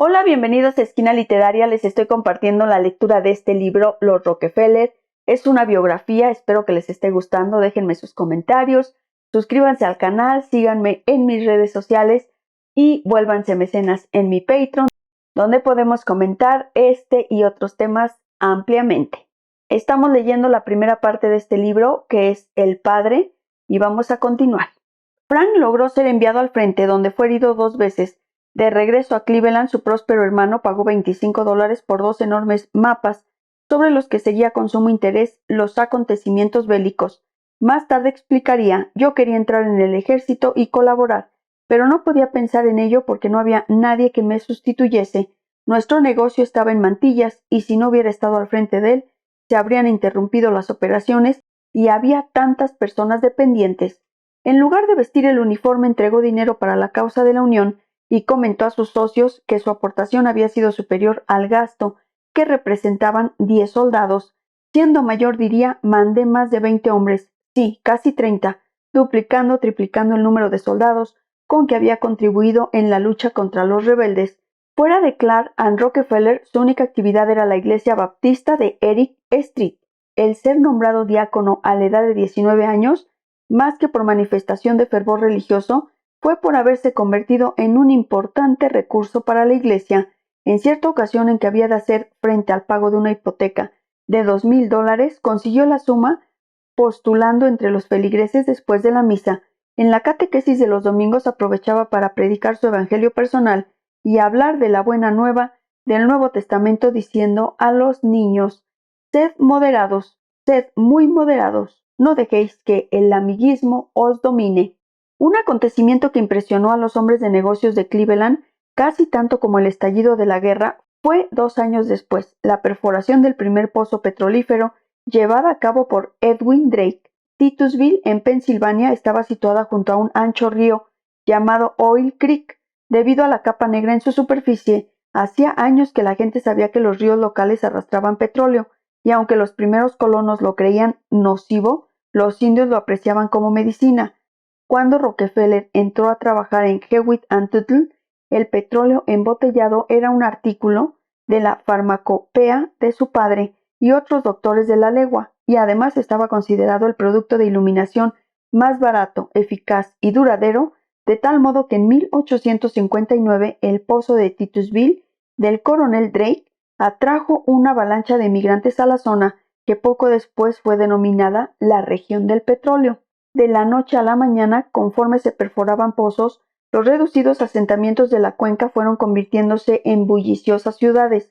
Hola, bienvenidos a Esquina Literaria. Les estoy compartiendo la lectura de este libro, Los Rockefeller. Es una biografía, espero que les esté gustando. Déjenme sus comentarios, suscríbanse al canal, síganme en mis redes sociales y vuélvanse mecenas en mi Patreon, donde podemos comentar este y otros temas ampliamente. Estamos leyendo la primera parte de este libro, que es El Padre, y vamos a continuar. Frank logró ser enviado al frente, donde fue herido 2 veces. De regreso a Cleveland, su próspero hermano pagó $25 por 2 enormes mapas sobre los que seguía con sumo interés los acontecimientos bélicos. Más tarde explicaría: yo quería entrar en el ejército y colaborar, pero no podía pensar en ello porque no había nadie que me sustituyese. Nuestro negocio estaba en mantillas y si no hubiera estado al frente de él, se habrían interrumpido las operaciones y había tantas personas dependientes. En lugar de vestir el uniforme, entregó dinero para la causa de la Unión y comentó a sus socios que su aportación había sido superior al gasto, que representaban 10 soldados. Siendo mayor, diría: mandé más de 20 hombres, sí, casi 30, duplicando, triplicando el número de soldados con que había contribuido en la lucha contra los rebeldes. Fuera de Clark and Rockefeller, su única actividad era la iglesia baptista de Eric Street. El ser nombrado diácono a la edad de 19 años, más que por manifestación de fervor religioso, fue por haberse convertido en un importante recurso para la iglesia. En cierta ocasión en que había de hacer frente al pago de una hipoteca de $2,000, consiguió la suma postulando entre los feligreses después de la misa. En la catequesis de los domingos aprovechaba para predicar su evangelio personal y hablar de la buena nueva del Nuevo Testamento, diciendo a los niños: sed moderados, sed muy moderados, no dejéis que el amiguismo os domine. Un acontecimiento que impresionó a los hombres de negocios de Cleveland casi tanto como el estallido de la guerra fue 2 años después, la perforación del primer pozo petrolífero llevada a cabo por Edwin Drake. Titusville, en Pensilvania, estaba situada junto a un ancho río llamado Oil Creek. Debido a la capa negra en su superficie, hacía años que la gente sabía que los ríos locales arrastraban petróleo, y aunque los primeros colonos lo creían nocivo, los indios lo apreciaban como medicina. Cuando Rockefeller entró a trabajar en Hewitt & Tuttle, el petróleo embotellado era un artículo de la farmacopea de su padre y otros doctores de la legua, y además estaba considerado el producto de iluminación más barato, eficaz y duradero, de tal modo que en 1859 el pozo de Titusville del coronel Drake atrajo una avalancha de emigrantes a la zona, que poco después fue denominada la región del petróleo. De la noche a la mañana, conforme se perforaban pozos, los reducidos asentamientos de la cuenca fueron convirtiéndose en bulliciosas ciudades.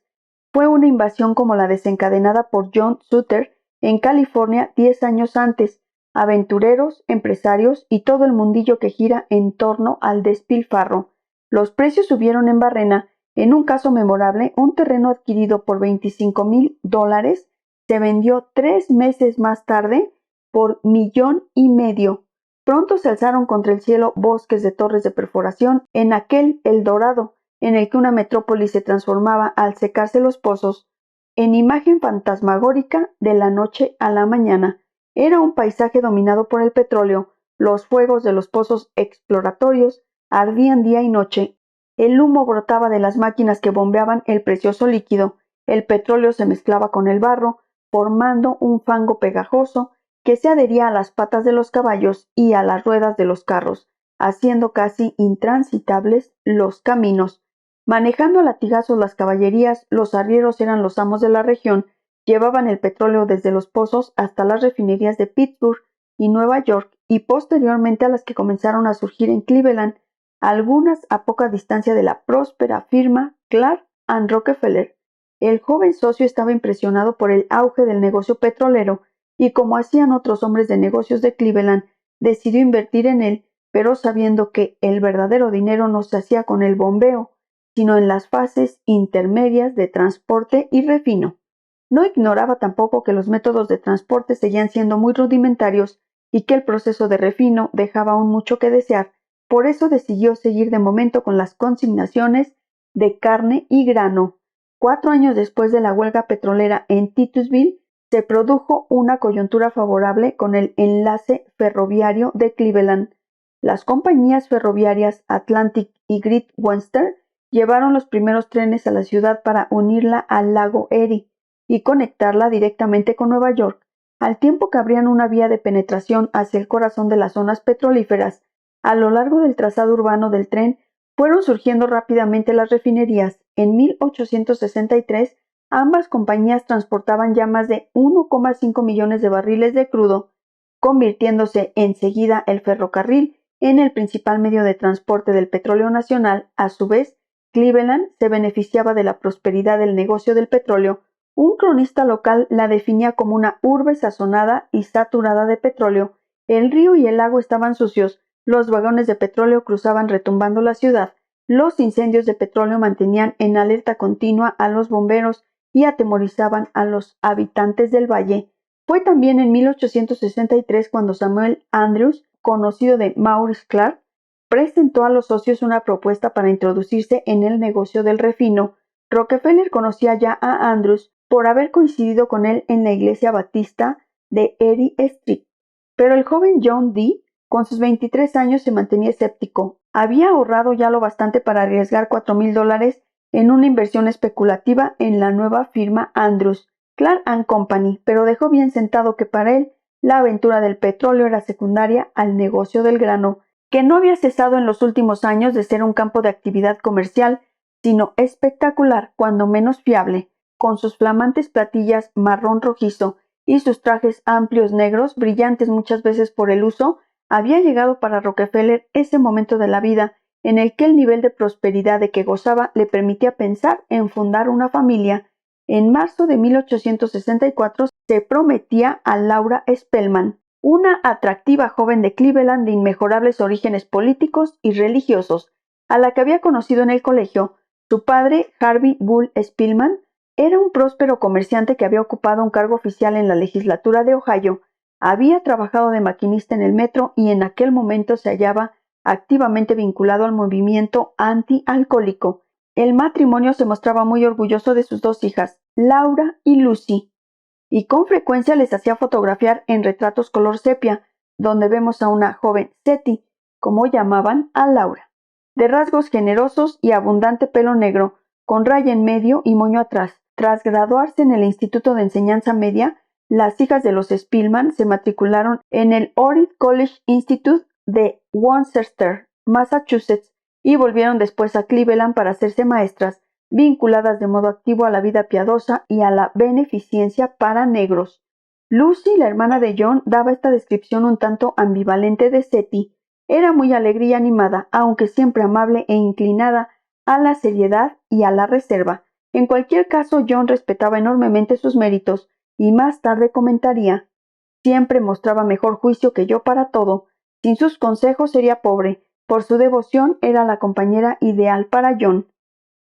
Fue una invasión como la desencadenada por John Sutter en California 10 años antes. Aventureros, empresarios y todo el mundillo que gira en torno al despilfarro. Los precios subieron en Barrena. En un caso memorable, un terreno adquirido por $25,000 se vendió 3 meses más tarde por $1,500,000. Pronto se alzaron contra el cielo bosques de torres de perforación en aquel El Dorado, en el que una metrópoli se transformaba al secarse los pozos en imagen fantasmagórica de la noche a la mañana. Era un paisaje dominado por el petróleo. Los fuegos de los pozos exploratorios ardían día y noche. El humo brotaba de las máquinas que bombeaban el precioso líquido. El petróleo se mezclaba con el barro, formando un fango pegajoso que se adhería a las patas de los caballos y a las ruedas de los carros, haciendo casi intransitables los caminos. Manejando a latigazos las caballerías, los arrieros eran los amos de la región, llevaban el petróleo desde los pozos hasta las refinerías de Pittsburgh y Nueva York, y posteriormente a las que comenzaron a surgir en Cleveland, algunas a poca distancia de la próspera firma Clark and Rockefeller. El joven socio estaba impresionado por el auge del negocio petrolero, y como hacían otros hombres de negocios de Cleveland, decidió invertir en él, pero sabiendo que el verdadero dinero no se hacía con el bombeo, sino en las fases intermedias de transporte y refino. No ignoraba tampoco que los métodos de transporte seguían siendo muy rudimentarios y que el proceso de refino dejaba aún mucho que desear. Por eso decidió seguir de momento con las consignaciones de carne y grano. 4 años después de la huelga petrolera en Titusville, se produjo una coyuntura favorable con el enlace ferroviario de Cleveland. Las compañías ferroviarias Atlantic y Great Western llevaron los primeros trenes a la ciudad para unirla al lago Erie y conectarla directamente con Nueva York, al tiempo que abrían una vía de penetración hacia el corazón de las zonas petrolíferas. A lo largo del trazado urbano del tren fueron surgiendo rápidamente las refinerías. En 1863, ambas compañías transportaban ya más de 1,5 millones de barriles de crudo, convirtiéndose enseguida el ferrocarril en el principal medio de transporte del petróleo nacional. A su vez, Cleveland se beneficiaba de la prosperidad del negocio del petróleo. Un cronista local la definía como una urbe sazonada y saturada de petróleo. El río y el lago estaban sucios, los vagones de petróleo cruzaban retumbando la ciudad, los incendios de petróleo mantenían en alerta continua a los bomberos y atemorizaban a los habitantes del valle. Fue también en 1863 cuando Samuel Andrews, conocido de Maurice Clark, presentó a los socios una propuesta para introducirse en el negocio del refino. Rockefeller conocía ya a Andrews por haber coincidido con él en la iglesia batista de Erie Street, pero el joven John Dee, con sus 23 años, se mantenía escéptico. Había ahorrado ya lo bastante para arriesgar $4,000 en una inversión especulativa en la nueva firma Andrews, Clark & Company, pero dejó bien sentado que para él la aventura del petróleo era secundaria al negocio del grano, que no había cesado en los últimos años de ser un campo de actividad comercial, sino espectacular, cuando menos fiable. Con sus flamantes platillas marrón rojizo y sus trajes amplios negros, brillantes muchas veces por el uso, había llegado para Rockefeller ese momento de la vida en el que el nivel de prosperidad de que gozaba le permitía pensar en fundar una familia. En marzo de 1864 se prometía a Laura Spelman, una atractiva joven de Cleveland de inmejorables orígenes políticos y religiosos, a la que había conocido en el colegio. Su padre, Harvey Bull Spelman, era un próspero comerciante que había ocupado un cargo oficial en la legislatura de Ohio. Había trabajado de maquinista en el metro y en aquel momento se hallaba activamente vinculado al movimiento antialcohólico. El matrimonio se mostraba muy orgulloso de sus dos hijas, Laura y Lucy, y con frecuencia les hacía fotografiar en retratos color sepia, donde vemos a una joven Seti, como llamaban a Laura, de rasgos generosos y abundante pelo negro, con raya en medio y moño atrás. Tras graduarse en el Instituto de Enseñanza Media, las hijas de los Spelman se matricularon en el Orid College Institute de Worcester, Massachusetts, y volvieron después a Cleveland para hacerse maestras, vinculadas de modo activo a la vida piadosa y a la beneficencia para negros. Lucy, la hermana de John, daba esta descripción un tanto ambivalente de Seti. Era muy alegre y animada, aunque siempre amable e inclinada a la seriedad y a la reserva. En cualquier caso, John respetaba enormemente sus méritos, y más tarde comentaría: siempre mostraba mejor juicio que yo para todo. Sin sus consejos sería pobre. Por su devoción era la compañera ideal para John.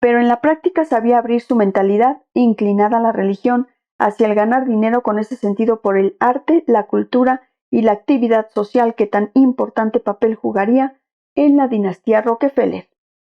Pero en la práctica sabía abrir su mentalidad, inclinada a la religión, hacia el ganar dinero con ese sentido por el arte, la cultura y la actividad social que tan importante papel jugaría en la dinastía Rockefeller.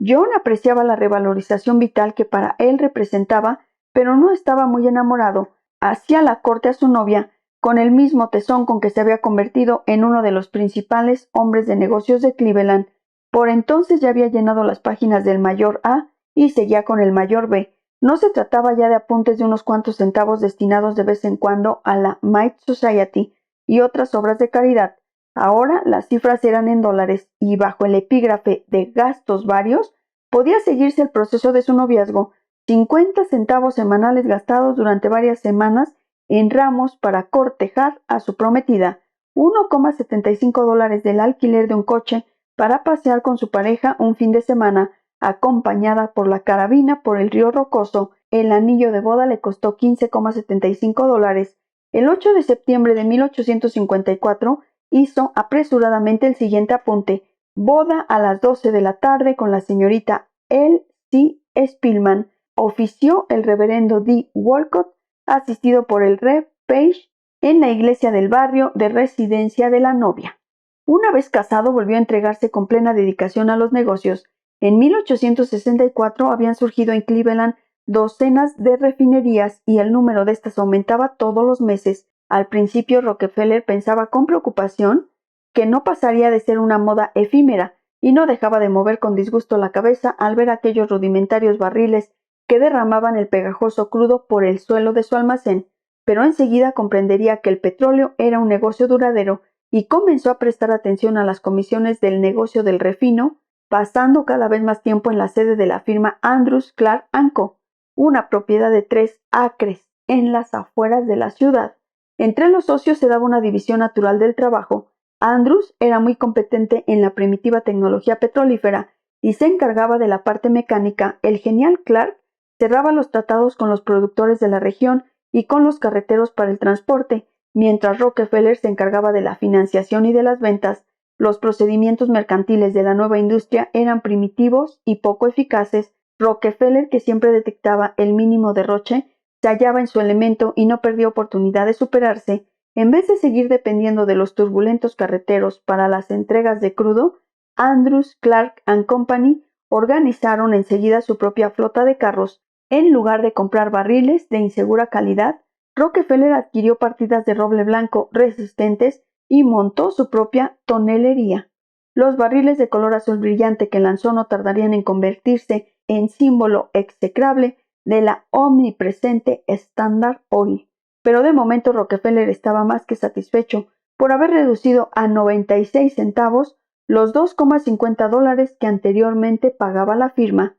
John apreciaba la revalorización vital que para él representaba, pero no estaba muy enamorado. Hacía la corte a su novia con el mismo tesón con que se había convertido en uno de los principales hombres de negocios de Cleveland. Por entonces ya había llenado las páginas del mayor A y seguía con el mayor B. No se trataba ya de apuntes de unos cuantos centavos destinados de vez en cuando a la Mite Society y otras obras de caridad. Ahora las cifras eran en dólares y bajo el epígrafe de gastos varios podía seguirse el proceso de su noviazgo. 50 centavos semanales gastados durante varias semanas en ramos para cortejar a su prometida, $1,75 del alquiler de un coche para pasear con su pareja un fin de semana, acompañada por la carabina por el río rocoso. El anillo de boda le costó $15,75. El 8 de septiembre de 1854 hizo apresuradamente el siguiente apunte: boda a las 12 de la tarde con la señorita L. C. Spelman. Ofició el reverendo D. Walcott, asistido por el Rev. Page, en la iglesia del barrio de residencia de la novia. Una vez casado, volvió a entregarse con plena dedicación a los negocios. En 1864 habían surgido en Cleveland docenas de refinerías y el número de estas aumentaba todos los meses. Al principio, Rockefeller pensaba con preocupación que no pasaría de ser una moda efímera, y no dejaba de mover con disgusto la cabeza al ver aquellos rudimentarios barriles que derramaban el pegajoso crudo por el suelo de su almacén, pero enseguida comprendería que el petróleo era un negocio duradero y comenzó a prestar atención a las comisiones del negocio del refino, pasando cada vez más tiempo en la sede de la firma Andrews, Clark & Co., una propiedad de 3 acres en las afueras de la ciudad. Entre los socios se daba una división natural del trabajo. Andrews era muy competente en la primitiva tecnología petrolífera y se encargaba de la parte mecánica. El genial Clark cerraba los tratados con los productores de la región y con los carreteros para el transporte, mientras Rockefeller se encargaba de la financiación y de las ventas. Los procedimientos mercantiles de la nueva industria eran primitivos y poco eficaces. Rockefeller, que siempre detectaba el mínimo derroche, se hallaba en su elemento y no perdía oportunidad de superarse. En vez de seguir dependiendo de los turbulentos carreteros para las entregas de crudo, Andrews, Clark & Company organizaron enseguida su propia flota de carros. En lugar de comprar barriles de insegura calidad, Rockefeller adquirió partidas de roble blanco resistentes y montó su propia tonelería. Los barriles de color azul brillante que lanzó no tardarían en convertirse en símbolo execrable de la omnipresente Standard Oil. Pero de momento Rockefeller estaba más que satisfecho por haber reducido a 96 centavos los $2,50 que anteriormente pagaba la firma.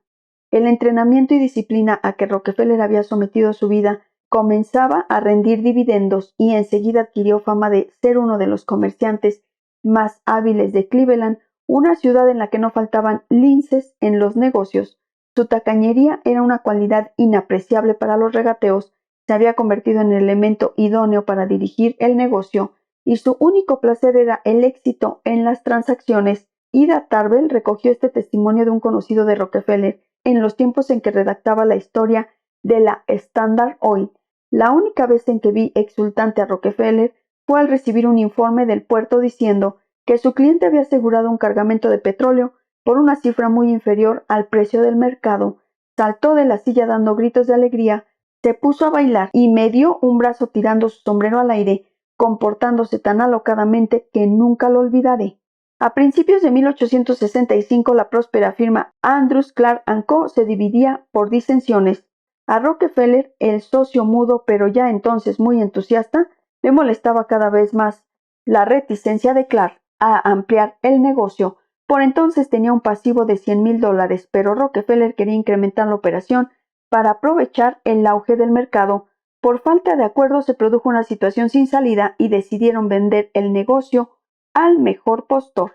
El entrenamiento y disciplina a que Rockefeller había sometido su vida comenzaba a rendir dividendos y enseguida adquirió fama de ser uno de los comerciantes más hábiles de Cleveland, una ciudad en la que no faltaban linces en los negocios. Su tacañería era una cualidad inapreciable para los regateos, se había convertido en el elemento idóneo para dirigir el negocio, y su único placer era el éxito en las transacciones. Ida Tarbell recogió este testimonio de un conocido de Rockefeller en los tiempos en que redactaba la historia de la Standard Oil. La única vez en que vi exultante a Rockefeller fue al recibir un informe del puerto diciendo que su cliente había asegurado un cargamento de petróleo por una cifra muy inferior al precio del mercado. Saltó de la silla dando gritos de alegría, se puso a bailar y me dio un brazo tirando su sombrero al aire, comportándose tan alocadamente que nunca lo olvidaré. A principios de 1865 la próspera firma Andrews, Clark & Co. se dividía por disensiones. A Rockefeller, el socio mudo pero ya entonces muy entusiasta, le molestaba cada vez más la reticencia de Clark a ampliar el negocio. Por entonces tenía un pasivo de $100,000, pero Rockefeller quería incrementar la operación para aprovechar el auge del mercado. Por falta de acuerdo se produjo una situación sin salida y decidieron vender el negocio al mejor postor.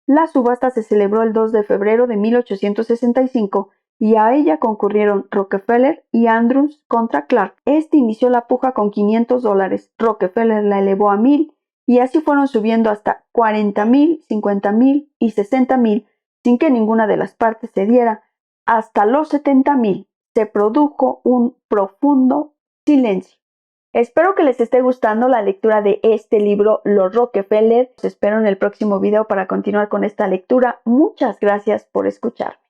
La subasta se celebró el 2 de febrero de 1865 y a ella concurrieron Rockefeller y Andrews contra Clark. Este inició la puja con $500, Rockefeller la elevó a 1,000 y así fueron subiendo hasta 40,000, 50,000 y 60,000 sin que ninguna de las partes cediera. Hasta los 70,000 se produjo un profundo silencio. Espero que les esté gustando la lectura de este libro, Los Rockefeller. Los espero en el próximo video para continuar con esta lectura. Muchas gracias por escucharme.